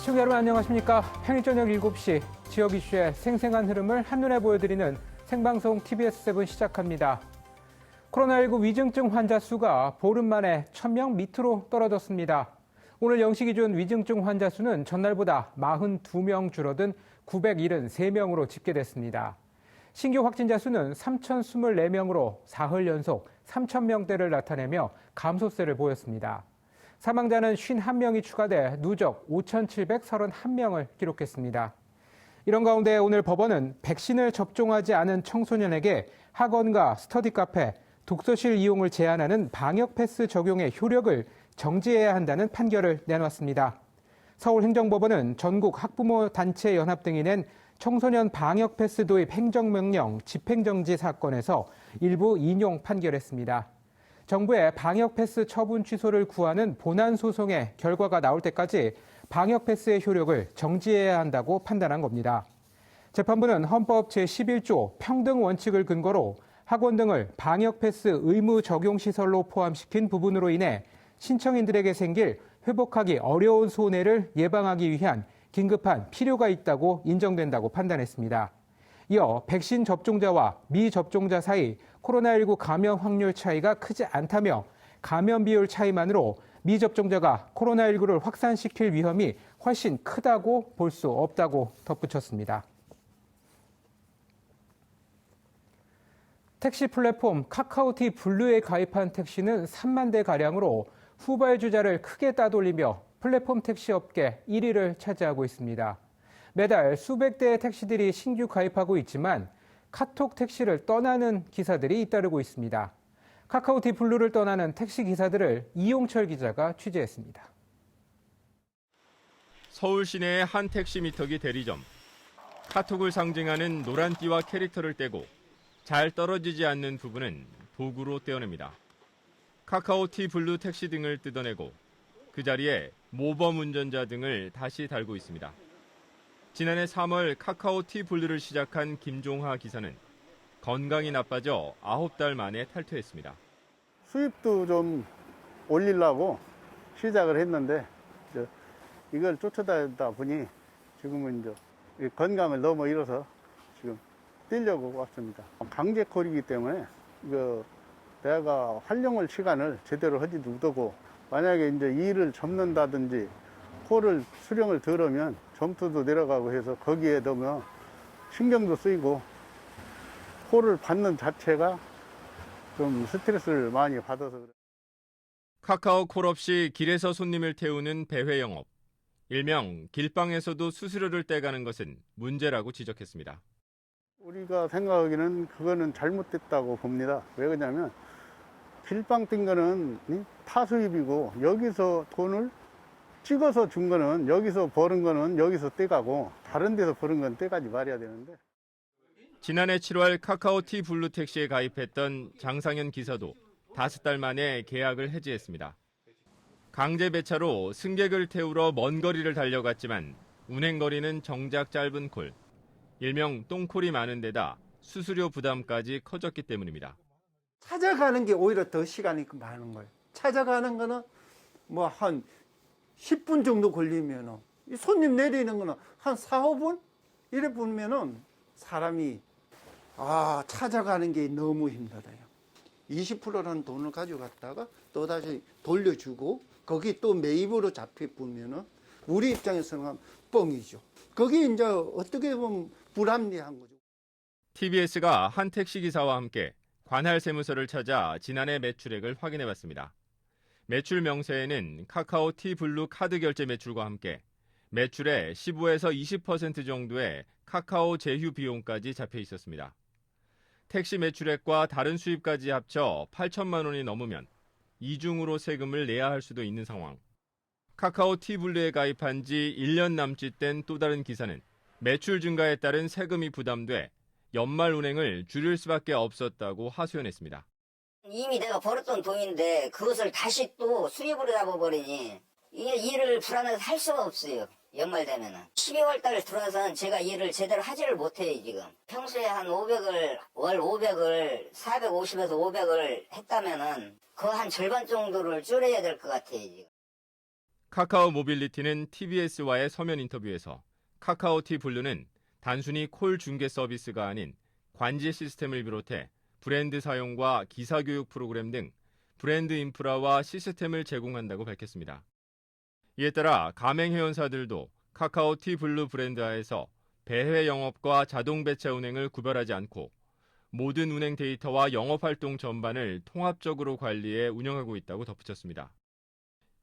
시청자 여러분 안녕하십니까. 평일 저녁 7시 지역 이슈의 생생한 흐름을 한눈에 보여드리는 생방송 TBS7 시작합니다. 코로나19 위중증 환자 수가 보름 만에 1000명 밑으로 떨어졌습니다. 오늘 0시 기준 위중증 환자 수는 전날보다 42명 줄어든 973명으로 집계됐습니다. 신규 확진자 수는 3024명으로 사흘 연속 3000명대를 나타내며 감소세를 보였습니다. 사망자는 51명이 추가돼 누적 5,731명을 기록했습니다. 이런 가운데 오늘 법원은 백신을 접종하지 않은 청소년에게 학원과 스터디 카페, 독서실 이용을 제한하는 방역 패스 적용의 효력을 정지해야 한다는 판결을 내놨습니다. 서울행정법원은 전국 학부모 단체 연합 등이 낸 청소년 방역 패스 도입 행정명령 집행정지 사건에서 일부 인용 판결했습니다. 정부의 방역 패스 처분 취소를 구하는 본안 소송의 결과가 나올 때까지 방역 패스의 효력을 정지해야 한다고 판단한 겁니다. 재판부는 헌법 제11조 평등 원칙을 근거로 학원 등을 방역 패스 의무 적용 시설로 포함시킨 부분으로 인해 신청인들에게 생길 회복하기 어려운 손해를 예방하기 위한 긴급한 필요가 있다고 인정된다고 판단했습니다. 이어 백신 접종자와 미접종자 사이 코로나19 감염 확률 차이가 크지 않다며 감염 비율 차이만으로 미접종자가 코로나19를 확산시킬 위험이 훨씬 크다고 볼 수 없다고 덧붙였습니다. 택시 플랫폼 카카오티 블루에 가입한 택시는 3만 대가량으로 후발주자를 크게 따돌리며 플랫폼 택시 업계 1위를 차지하고 있습니다. 매달 수백 대의 택시들이 신규 가입하고 있지만 카톡 택시를 떠나는 기사들이 잇따르고 있습니다. 카카오티 블루를 떠나는 택시 기사들을 이용철 기자가 취재했습니다. 서울 시내의 한 택시 미터기 대리점. 카톡을 상징하는 노란 띠와 캐릭터를 떼고 잘 떨어지지 않는 부분은 도구로 떼어냅니다. 카카오티 블루 택시 등을 뜯어내고 그 자리에 모범 운전자 등을 다시 달고 있습니다. 지난해 3월 카카오티 블루를 시작한 김종하 기사는 건강이 나빠져 9달 만에 탈퇴했습니다. 수입도 좀 올리려고 시작을 했는데 이걸 쫓아다니다 보니 지금은 이제 건강을 너무 잃어서 지금 뛰려고 왔습니다. 강제콜이기 때문에 내가 활용할 시간을 제대로 하지도 못하고 만약에 이제 일을 접는다든지 콜을 수령을 들으면 점수도 내려가고 해서 거기에 너무 신경도 쓰이고 콜을 받는 자체가 좀 스트레스를 많이 받아서 그래요. 카카오 콜 없이 길에서 손님을 태우는 배회 영업. 일명 길방에서도 수수료를 떼가는 것은 문제라고 지적했습니다. 우리가 생각하기는 그거는 잘못됐다고 봅니다. 왜 그러냐면 길방 뛴 거는 타수입이고 여기서 돈을 찍어서 준 거는 여기서 버는 거는 여기서 떼가고 다른 데서 버는 건 떼가지 말아야 되는데. 지난해 7월 카카오티 블루 택시에 가입했던 장상현 기사도 5달 만에 계약을 해지했습니다. 강제 배차로 승객을 태우러 먼 거리를 달려갔지만 운행 거리는 정작 짧은 콜, 일명 똥콜이 많은 데다 수수료 부담까지 커졌기 때문입니다. 찾아가는 게 오히려 더 시간이 많은 거예요. 찾아가는 거는 뭐 한 10분 정도 걸리면은 손님 내리는 거는 한 4, 5분? 이래 보면은 사람이 찾아가는 게 너무 힘들어요. 20%라는 돈을 가져갔다가 또 다시 돌려주고 거기 또 매입으로 잡혀보면은 우리 입장에서는 뻥이죠. 그게 이제 어떻게 보면 불합리한 거죠. TBS가 한 택시기사와 함께 관할 세무서를 찾아 지난해 매출액을 확인해봤습니다. 매출 명세에는 카카오티 블루 카드 결제 매출과 함께 매출의 15에서 20% 정도의 카카오 제휴 비용까지 잡혀 있었습니다. 택시 매출액과 다른 수입까지 합쳐 8천만 원이 넘으면 이중으로 세금을 내야 할 수도 있는 상황. 카카오티 블루에 가입한 지 1년 남짓 된 또 다른 기사는 매출 증가에 따른 세금이 부담돼 연말 운행을 줄일 수밖에 없었다고 하소연했습니다. 이미 내가 벌었던 돈인데 그것을 다시 또 수입으로 잡아버리니 이게 일을 불안해서 할 수가 없어요. 연말 되면은 12월 달 들어와서는 제가 일을 제대로 하지를 못해요. 지금 평소에 한 500을 월 500을 450에서 500을 했다면은 그 한 절반 정도를 줄여야 될 것 같아요. 지금. 카카오 모빌리티는 TBS와의 서면 인터뷰에서 카카오티 블루는 단순히 콜 중계 서비스가 아닌 관제 시스템을 비롯해 브랜드 사용과 기사 교육 프로그램 등 브랜드 인프라와 시스템을 제공한다고 밝혔습니다. 이에 따라 가맹 회원사들도 카카오티 블루 브랜드 하에서 배회 영업과 자동 배차 운행을 구별하지 않고 모든 운행 데이터와 영업활동 전반을 통합적으로 관리해 운영하고 있다고 덧붙였습니다.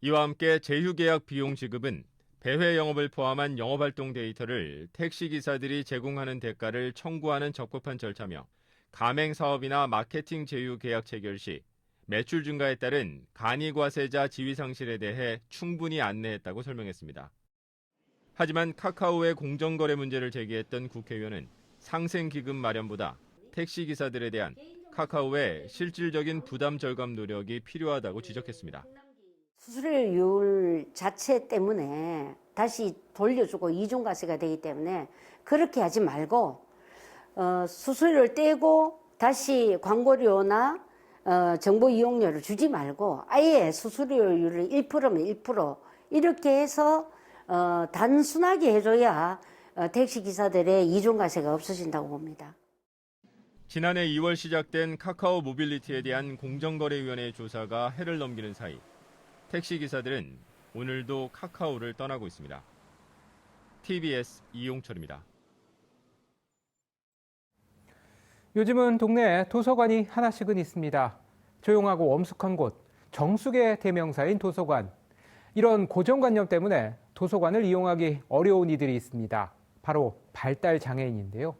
이와 함께 제휴계약 비용 지급은 배회 영업을 포함한 영업활동 데이터를 택시기사들이 제공하는 대가를 청구하는 적법한 절차며 가맹사업이나 마케팅 제휴 계약 체결 시 매출 증가에 따른 간이과세자 지위상실에 대해 충분히 안내했다고 설명했습니다. 하지만 카카오의 공정거래 문제를 제기했던 국회의원은 상생기금 마련보다 택시기사들에 대한 카카오의 실질적인 부담 절감 노력이 필요하다고 지적했습니다. 수수료율 자체 때문에 다시 돌려주고 이중과세가 되기 때문에 그렇게 하지 말고 수수료를 떼고 다시 광고료나 정보 이용료를 주지 말고 아예 수수료율을 1%면 1% 이렇게 해서 단순하게 해줘야 택시기사들의 이중과세가 없어진다고 봅니다. 지난해 2월 시작된 카카오 모빌리티에 대한 공정거래위원회의 조사가 해를 넘기는 사이 택시기사들은 오늘도 카카오를 떠나고 있습니다. TBS 이용철입니다. 요즘은 동네에 도서관이 하나씩은 있습니다. 조용하고 엄숙한 곳, 정숙의 대명사인 도서관. 이런 고정관념 때문에 도서관을 이용하기 어려운 이들이 있습니다. 바로 발달장애인인데요.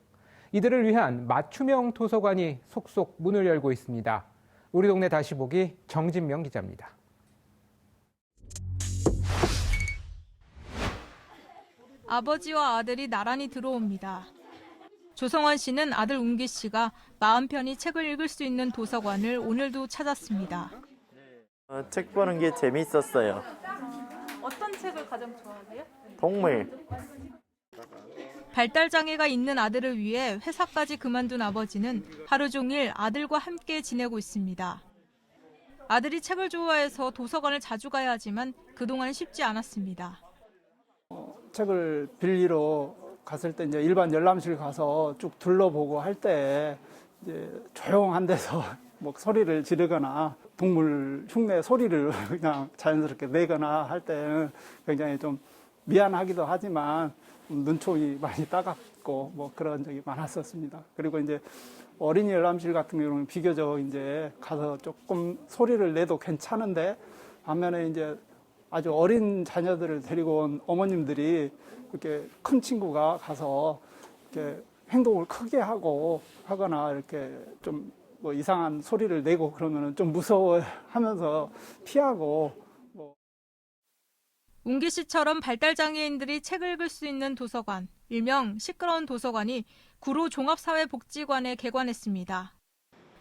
이들을 위한 맞춤형 도서관이 속속 문을 열고 있습니다. 우리 동네 다시 보기 정진명 기자입니다. 아버지와 아들이 나란히 들어옵니다. 조성원 씨는 아들 운기 씨가 마음 편히 책을 읽을 수 있는 도서관을 오늘도 찾았습니다. 책 보는 게 재미있었어요. 어떤 책을 가장 좋아하세요? 동물. 발달장애가 있는 아들을 위해 회사까지 그만둔 아버지는 하루 종일 아들과 함께 지내고 있습니다. 아들이 책을 좋아해서 도서관을 자주 가야 하지만 그동안 쉽지 않았습니다. 책을 빌리러 갔을 때 이제 일반 열람실 가서 쭉 둘러보고 할 때 이제 조용한 데서 뭐 소리를 지르거나 동물 흉내 소리를 그냥 자연스럽게 내거나 할 때는 굉장히 좀 미안하기도 하지만 눈총이 많이 따갑고 뭐 그런 적이 많았었습니다. 그리고 이제 어린이 열람실 같은 경우는 비교적 이제 가서 조금 소리를 내도 괜찮은데 반면에 이제 아주 어린 자녀들을 데리고 온 어머님들이 이렇게 큰 친구가 가서 이렇게 행동을 크게 하거나 이렇게 좀 뭐 이상한 소리를 내고 그러면은 좀 무서워하면서 피하고. 운기 씨처럼 발달장애인들이 책을 읽을 수 있는 도서관, 일명 시끄러운 도서관이 구로 종합사회복지관에 개관했습니다.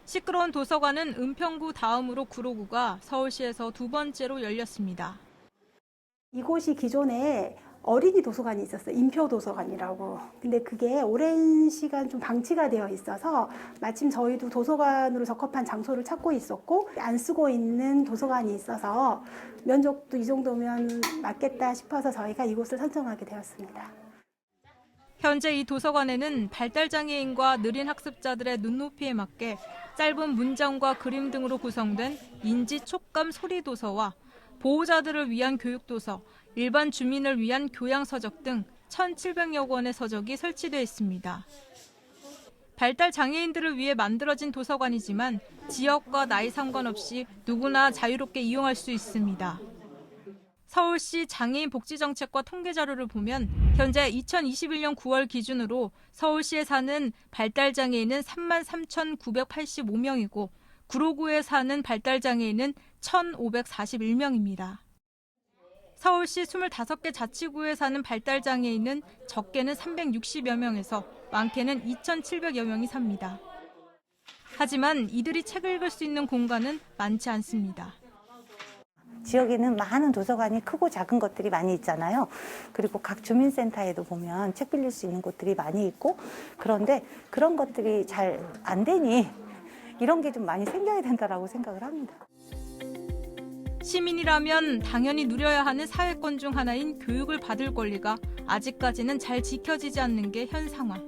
시끄러운 도서관은 은평구 다음으로 구로구가 서울시에서 두 번째로 열렸습니다. 이곳이 기존에 어린이 도서관이 있었어요. 인표 도서관이라고. 근데 그게 오랜 시간 좀 방치가 되어 있어서 마침 저희도 도서관으로 적합한 장소를 찾고 있었고 안 쓰고 있는 도서관이 있어서 면적도 이 정도면 맞겠다 싶어서 저희가 이곳을 선정하게 되었습니다. 현재 이 도서관에는 발달장애인과 느린 학습자들의 눈높이에 맞게 짧은 문장과 그림 등으로 구성된 인지, 촉감, 소리 도서와 보호자들을 위한 교육도서, 일반 주민을 위한 교양서적 등 1,700여 권의 서적이 설치되어 있습니다. 발달장애인들을 위해 만들어진 도서관이지만 지역과 나이 상관없이 누구나 자유롭게 이용할 수 있습니다. 서울시 장애인 복지정책과 통계 자료를 보면 현재 2021년 9월 기준으로 서울시에 사는 발달장애인은 33,985명이고 구로구에 사는 발달장애인은 1,541명입니다. 서울시 25개 자치구에 사는 발달장애인은 적게는 360여 명에서 많게는 2,700여 명이 삽니다. 하지만 이들이 책을 읽을 수 있는 공간은 많지 않습니다. 지역에는 많은 도서관이 크고 작은 것들이 많이 있잖아요. 그리고 각 주민센터에도 보면 책 빌릴 수 있는 곳들이 많이 있고 그런데 그런 것들이 잘 안 되니 이런 게 좀 많이 생겨야 된다라고 생각을 합니다. 시민이라면 당연히 누려야 하는 사회권 중 하나인 교육을 받을 권리가 아직까지는 잘 지켜지지 않는 게 현 상황.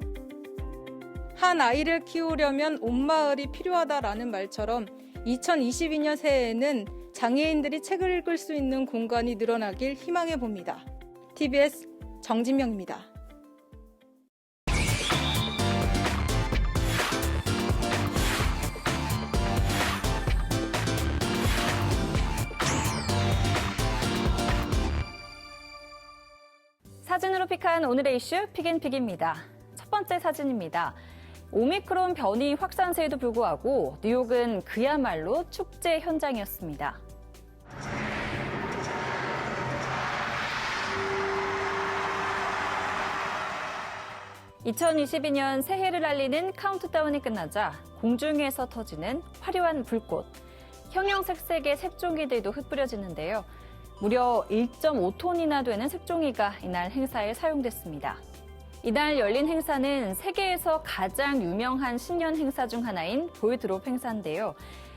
한 아이를 키우려면 온 마을이 필요하다라는 말처럼 2022년 새해에는 장애인들이 책을 읽을 수 있는 공간이 늘어나길 희망해 봅니다. TBS 정진명입니다. 사진으로 픽한 오늘의 이슈 픽앤픽입니다. 첫 번째 사진입니다. 오미크론 변이 확산세에도 불구하고 뉴욕은 그야말로 축제 현장이었습니다. (2022년) 새해를 알리는 카운트다운이 끝나자 공중에서 터지는 화려한 불꽃, 형형색색의 색종이들도 흩뿌려지는데요. 무려 1.5톤이나 되는 색종이가 이날 행사에 사용됐습니다. 이날 열린 행사는 세계에서 가장 유명한 신년 행사 중 하나인 볼드롭 행사인데요.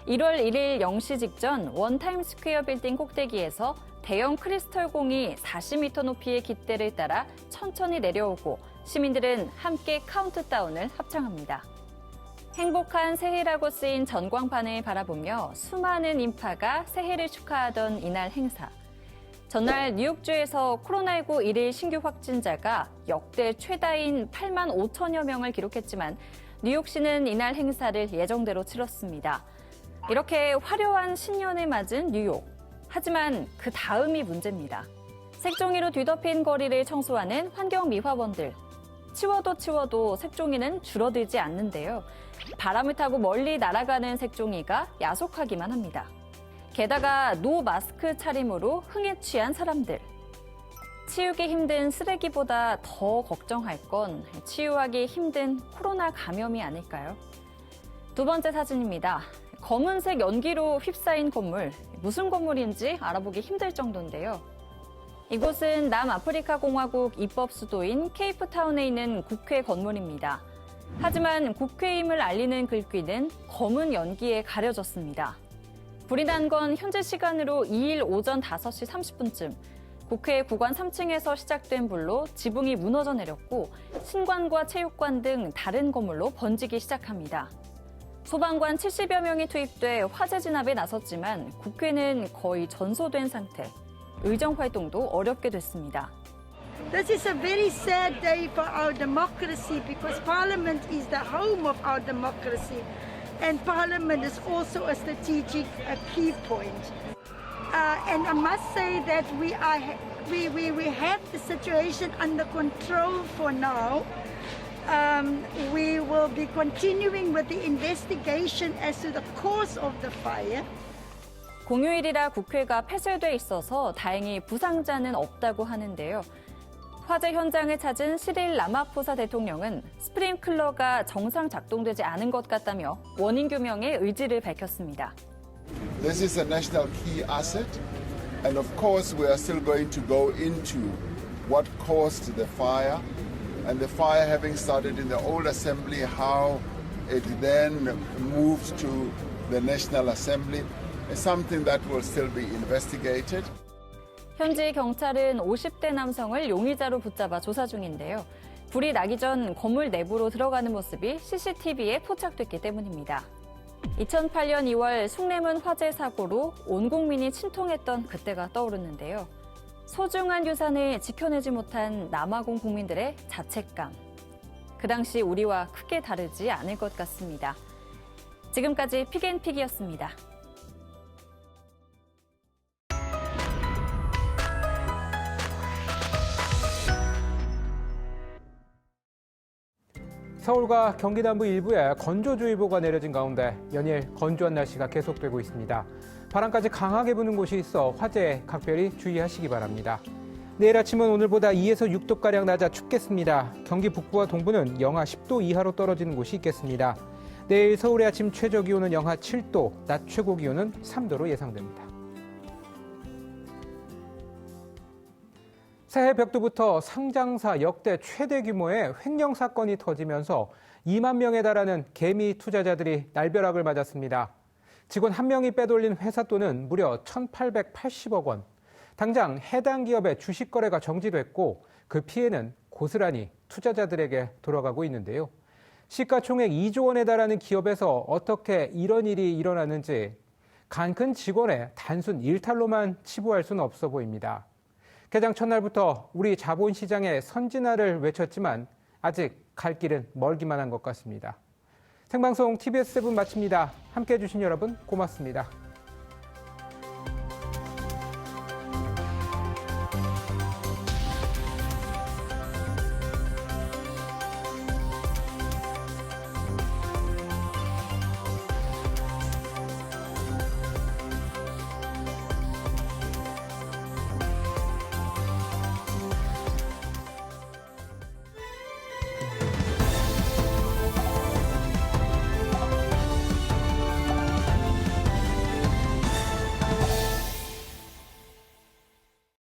1월 1일 0시 직전 원타임스퀘어 빌딩 꼭대기에서 대형 크리스털 공이 40m 높이의 깃대를 따라 천천히 내려오고 시민들은 함께 카운트다운을 합창합니다. 행복한 새해라고 쓰인 전광판을 바라보며 수많은 인파가 새해를 축하하던 이날 행사. 전날 뉴욕주에서 코로나19 1일 신규 확진자가 역대 최다인 8만 5천여 명을 기록했지만 뉴욕시는 이날 행사를 예정대로 치렀습니다. 이렇게 화려한 신년을 맞은 뉴욕. 하지만 그 다음이 문제입니다. 색종이로 뒤덮인 거리를 청소하는 환경미화원들. 치워도 색종이는 줄어들지 않는데요. 바람을 타고 멀리 날아가는 색종이가 야속하기만 합니다. 게다가 노 마스크 차림으로 흥에 취한 사람들. 치우기 힘든 쓰레기보다 더 걱정할 건 치유하기 힘든 코로나 감염이 아닐까요? 두 번째 사진입니다. 검은색 연기로 휩싸인 건물. 무슨 건물인지 알아보기 힘들 정도인데요. 이곳은 남아프리카 공화국 입법 수도인 케이프타운에 있는 국회 건물입니다. 하지만 국회임을 알리는 글귀는 검은 연기에 가려졌습니다. 불이 난 건 현재 시간으로 2일 오전 5시 30분쯤 국회 구관 3층에서 시작된 불로 지붕이 무너져 내렸고 신관과 체육관 등 다른 건물로 번지기 시작합니다. 소방관 70여 명이 투입돼 화재 진압에 나섰지만 국회는 거의 전소된 상태. 의정 활동도 어렵게 됐습니다. This is a very sad day for our democracy because Parliament is the home of our democracy and Parliament is also a strategic key point. And I must say that we have the situation under control for now. We will be continuing with the investigation as to the cause of the fire. 공휴일이라 국회가 폐쇄돼 있어서 다행히 부상자는 없다고 하는데요. 화재 현장을 찾은 시릴 라마포사 대통령은 스프링클러가 정상 작동되지 않은 것 같다며 원인 규명에 의지를 밝혔습니다. This is a national key asset, and of course we are still going to go into what caused the fire, and the fire having started in the old assembly, how it then moved to the National Assembly. It's something that will still be investigated. 현지 경찰은 50대 남성을 용의자로 붙잡아 조사 중인데요. 불이 나기 전 건물 내부로 들어가는 모습이 CCTV에 포착됐기 때문입니다. 2008년 2월 숭례문 화재 사고로 온 국민이 침통했던 그때가 떠오르는데요. 소중한 유산을 지켜내지 못한 남아공 국민들의 자책감. 그 당시 우리와 크게 다르지 않을 것 같습니다. 지금까지 픽앤픽이었습니다. 서울과 경기 남부 일부에 건조주의보가 내려진 가운데 연일 건조한 날씨가 계속되고 있습니다. 바람까지 강하게 부는 곳이 있어 화재에 각별히 주의하시기 바랍니다. 내일 아침은 오늘보다 2에서 6도가량 낮아 춥겠습니다. 경기 북부와 동부는 영하 10도 이하로 떨어지는 곳이 있겠습니다. 내일 서울의 아침 최저기온은 영하 7도, 낮 최고기온은 3도로 예상됩니다. 새해 벽두부터 상장사 역대 최대 규모의 횡령 사건이 터지면서 2만 명에 달하는 개미 투자자들이 날벼락을 맞았습니다. 직원 한 명이 빼돌린 회사 돈은 무려 1,880억 원. 당장 해당 기업의 주식 거래가 정지됐고 그 피해는 고스란히 투자자들에게 돌아가고 있는데요. 시가총액 2조 원에 달하는 기업에서 어떻게 이런 일이 일어나는지 간 큰 직원의 단순 일탈로만 치부할 수는 없어 보입니다. 개장 첫날부터 우리 자본시장의 선진화를 외쳤지만 아직 갈 길은 멀기만 한 것 같습니다. 생방송 TBS7 마칩니다. 함께해 주신 여러분 고맙습니다.